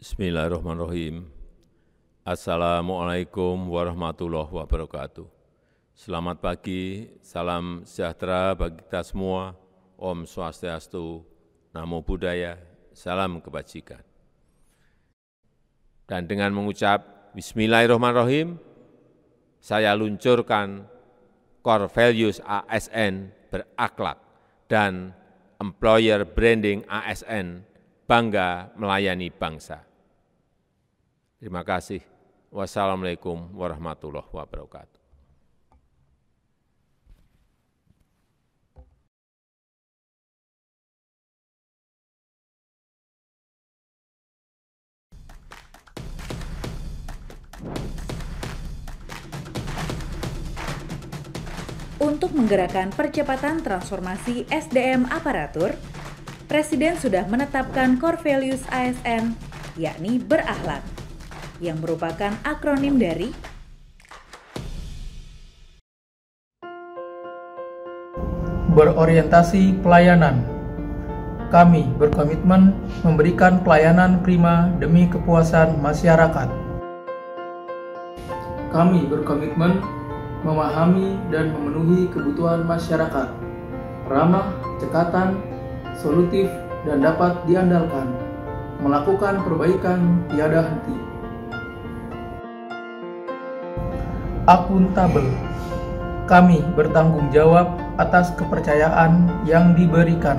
Bismillahirrahmanirrahim. Assalamualaikum warahmatullahi wabarakatuh. Selamat pagi, salam sejahtera bagi kita semua. Om Swastiastu, Namo Buddhaya, salam kebajikan. Dan dengan mengucap Bismillahirrahmanirrahim, saya luncurkan Core Values ASN berakhlak dan Employer Branding ASN bangga melayani bangsa. Terima kasih. Wassalamualaikum warahmatullahi wabarakatuh. Untuk menggerakkan percepatan transformasi SDM aparatur, Presiden sudah menetapkan Core Values ASN, yakni berakhlak, yang merupakan akronim dari berorientasi pelayanan. Kami berkomitmen memberikan pelayanan prima demi kepuasan masyarakat. Kami berkomitmen memahami dan memenuhi kebutuhan masyarakat, ramah, cekatan, solutif, dan dapat diandalkan, melakukan perbaikan tiada henti. Akuntabel. Kami bertanggung jawab atas kepercayaan yang diberikan.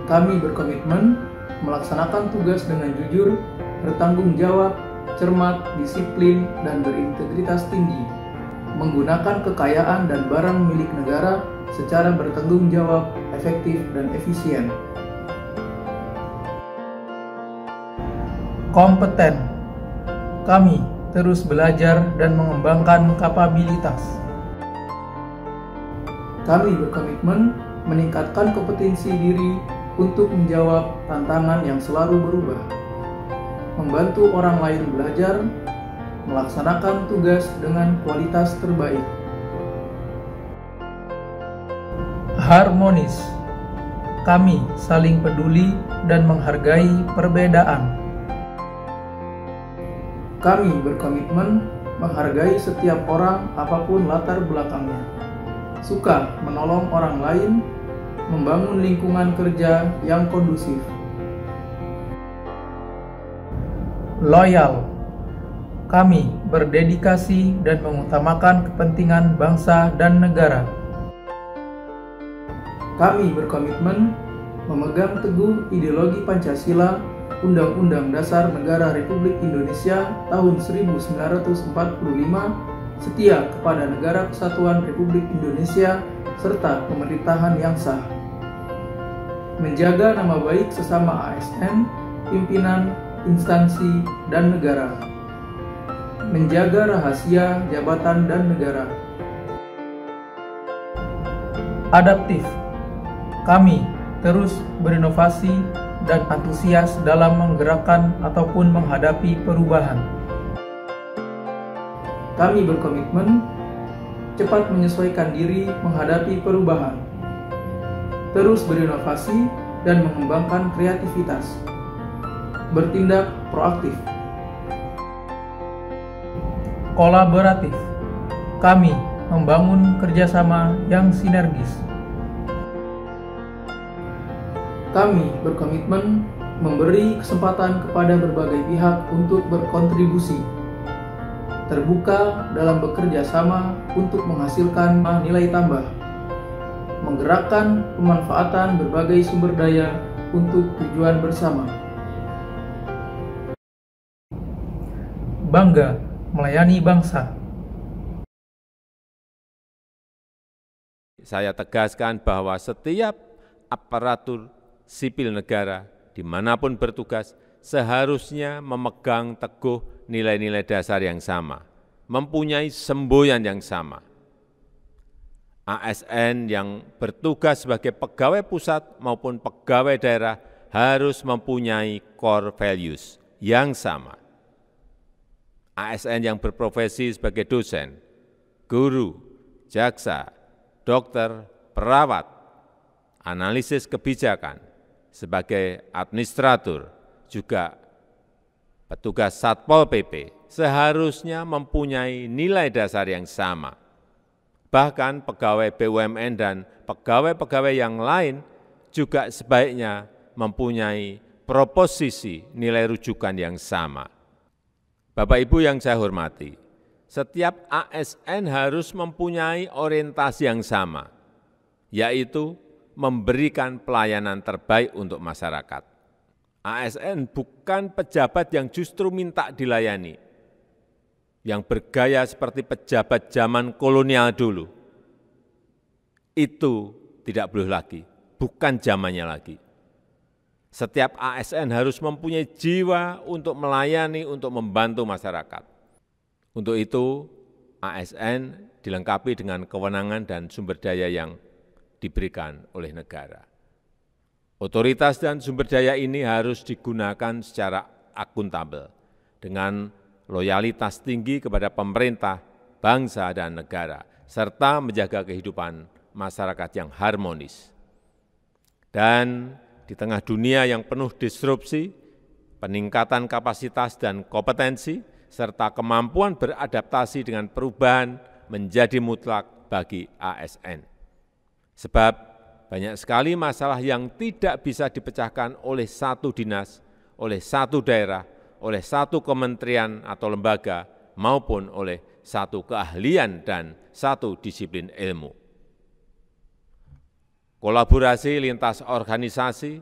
Kami berkomitmen melaksanakan tugas dengan jujur, bertanggung jawab, cermat, disiplin, dan berintegritas tinggi, menggunakan kekayaan dan barang milik negara secara bertanggung jawab, efektif, dan efisien. Kompeten. Kami terus belajar dan mengembangkan kapabilitas. Kami berkomitmen meningkatkan kompetensi diri untuk menjawab tantangan yang selalu berubah, membantu orang lain belajar, melaksanakan tugas dengan kualitas terbaik. Harmonis. Kami saling peduli dan menghargai perbedaan. Kami berkomitmen menghargai setiap orang apapun latar belakangnya, suka menolong orang lain, membangun lingkungan kerja yang kondusif. Loyal. Kami berdedikasi dan mengutamakan kepentingan bangsa dan negara. Kami berkomitmen memegang teguh ideologi Pancasila, Undang-Undang Dasar Negara Republik Indonesia tahun 1945, setia kepada Negara Kesatuan Republik Indonesia, serta pemerintahan yang sah. Menjaga nama baik sesama ASN, pimpinan, instansi, dan negara. Menjaga rahasia jabatan dan negara. Adaptif. Kami terus berinovasi dan antusias dalam menggerakkan ataupun menghadapi perubahan. Kami berkomitmen cepat menyesuaikan diri menghadapi perubahan, terus berinovasi dan mengembangkan kreativitas, bertindak proaktif. Kolaboratif. Kami membangun kerjasama yang sinergis. Kami berkomitmen memberi kesempatan kepada berbagai pihak untuk berkontribusi, terbuka dalam bekerja sama untuk menghasilkan nilai tambah, menggerakkan pemanfaatan berbagai sumber daya untuk tujuan bersama. Bangga melayani bangsa. Saya tegaskan bahwa setiap aparatur sipil negara dimanapun bertugas seharusnya memegang teguh nilai-nilai dasar yang sama, mempunyai semboyan yang sama. ASN yang bertugas sebagai pegawai pusat maupun pegawai daerah harus mempunyai core values yang sama. ASN yang berprofesi sebagai dosen, guru, jaksa, dokter, perawat, analisis kebijakan, sebagai administrator, juga petugas Satpol PP seharusnya mempunyai nilai dasar yang sama. Bahkan pegawai BUMN dan pegawai-pegawai yang lain juga sebaiknya mempunyai proposisi nilai rujukan yang sama. Bapak Ibu yang saya hormati, setiap ASN harus mempunyai orientasi yang sama, yaitu memberikan pelayanan terbaik untuk masyarakat. ASN bukan pejabat yang justru minta dilayani, yang bergaya seperti pejabat zaman kolonial dulu. Itu tidak boleh lagi, bukan zamannya lagi. Setiap ASN harus mempunyai jiwa untuk melayani, untuk membantu masyarakat. Untuk itu, ASN dilengkapi dengan kewenangan dan sumber daya yang diberikan oleh negara. Otoritas dan sumber daya ini harus digunakan secara akuntabel, dengan loyalitas tinggi kepada pemerintah, bangsa, dan negara, serta menjaga kehidupan masyarakat yang harmonis. Dan di tengah dunia yang penuh disrupsi, peningkatan kapasitas dan kompetensi, serta kemampuan beradaptasi dengan perubahan menjadi mutlak bagi ASN. Sebab banyak sekali masalah yang tidak bisa dipecahkan oleh satu dinas, oleh satu daerah, oleh satu kementerian atau lembaga, maupun oleh satu keahlian dan satu disiplin ilmu. Kolaborasi lintas organisasi,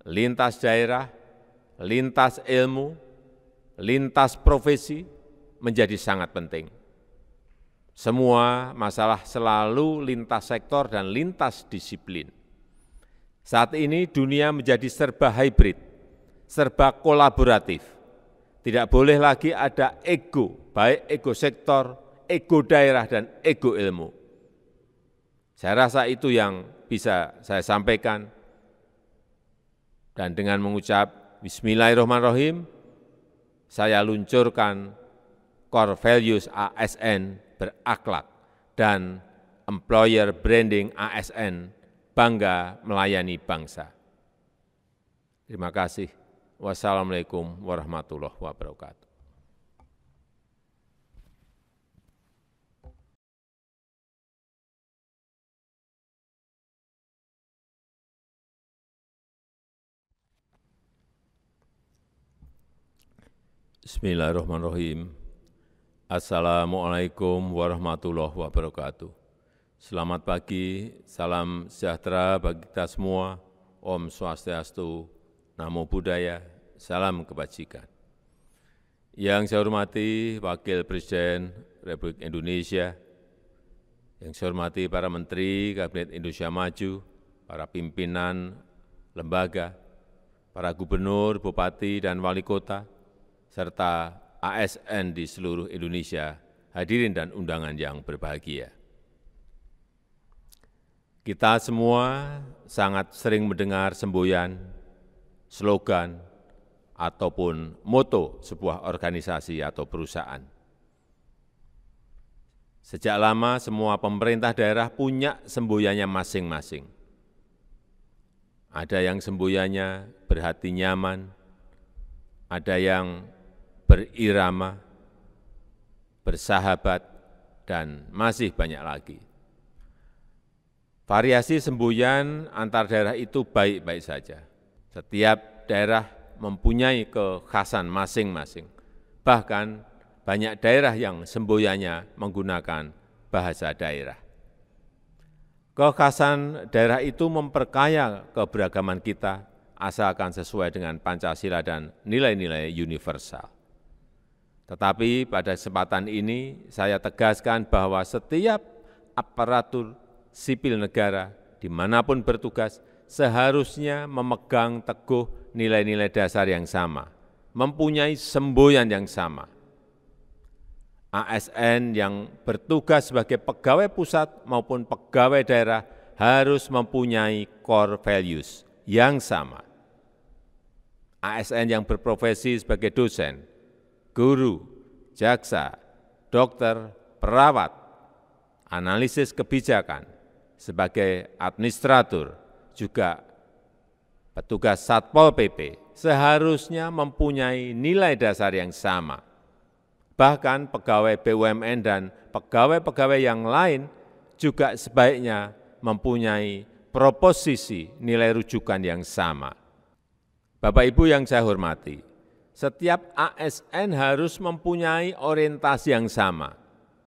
lintas daerah, lintas ilmu, lintas profesi menjadi sangat penting. Semua masalah selalu lintas sektor dan lintas disiplin. Saat ini dunia menjadi serba hybrid, serba kolaboratif. Tidak boleh lagi ada ego, baik ego sektor, ego daerah, dan ego ilmu. Saya rasa itu yang bisa saya sampaikan. Dan dengan mengucap Bismillahirrahmanirrahim, saya luncurkan core values ASN berakhlak dan employer branding ASN bangga melayani bangsa. Terima kasih. Wassalamualaikum warahmatullahi wabarakatuh. Bismillahirrahmanirrahim. Assalamualaikum warahmatullahi wabarakatuh. Selamat pagi, salam sejahtera bagi kita semua. Om Swastiastu, Namo Buddhaya, salam kebajikan. Yang saya hormati Wakil Presiden Republik Indonesia, yang saya hormati para Menteri Kabinet Indonesia Maju, para pimpinan lembaga, para gubernur, bupati, dan wali kota, serta ASN di seluruh Indonesia, hadirin dan undangan yang berbahagia. Kita semua sangat sering mendengar semboyan, slogan, ataupun moto sebuah organisasi atau perusahaan. Sejak lama semua pemerintah daerah punya semboyannya masing-masing. Ada yang semboyannya berhati nyaman, ada yang berirama, bersahabat, dan masih banyak lagi. Variasi semboyan antar daerah itu baik-baik saja. Setiap daerah mempunyai kekhasan masing-masing. Bahkan banyak daerah yang semboyannya menggunakan bahasa daerah. Kekhasan daerah itu memperkaya keberagaman kita, asalkan sesuai dengan Pancasila dan nilai-nilai universal. Tetapi pada kesempatan ini saya tegaskan bahwa setiap aparatur sipil negara dimanapun bertugas seharusnya memegang teguh nilai-nilai dasar yang sama, mempunyai semboyan yang sama. ASN yang bertugas sebagai pegawai pusat maupun pegawai daerah harus mempunyai core values yang sama. ASN yang berprofesi sebagai dosen, guru, jaksa, dokter, perawat, analisis kebijakan, sebagai administrator juga petugas Satpol PP seharusnya mempunyai nilai dasar yang sama. Bahkan pegawai BUMN dan pegawai-pegawai yang lain juga sebaiknya mempunyai proposisi nilai rujukan yang sama. Bapak Ibu yang saya hormati, setiap ASN harus mempunyai orientasi yang sama,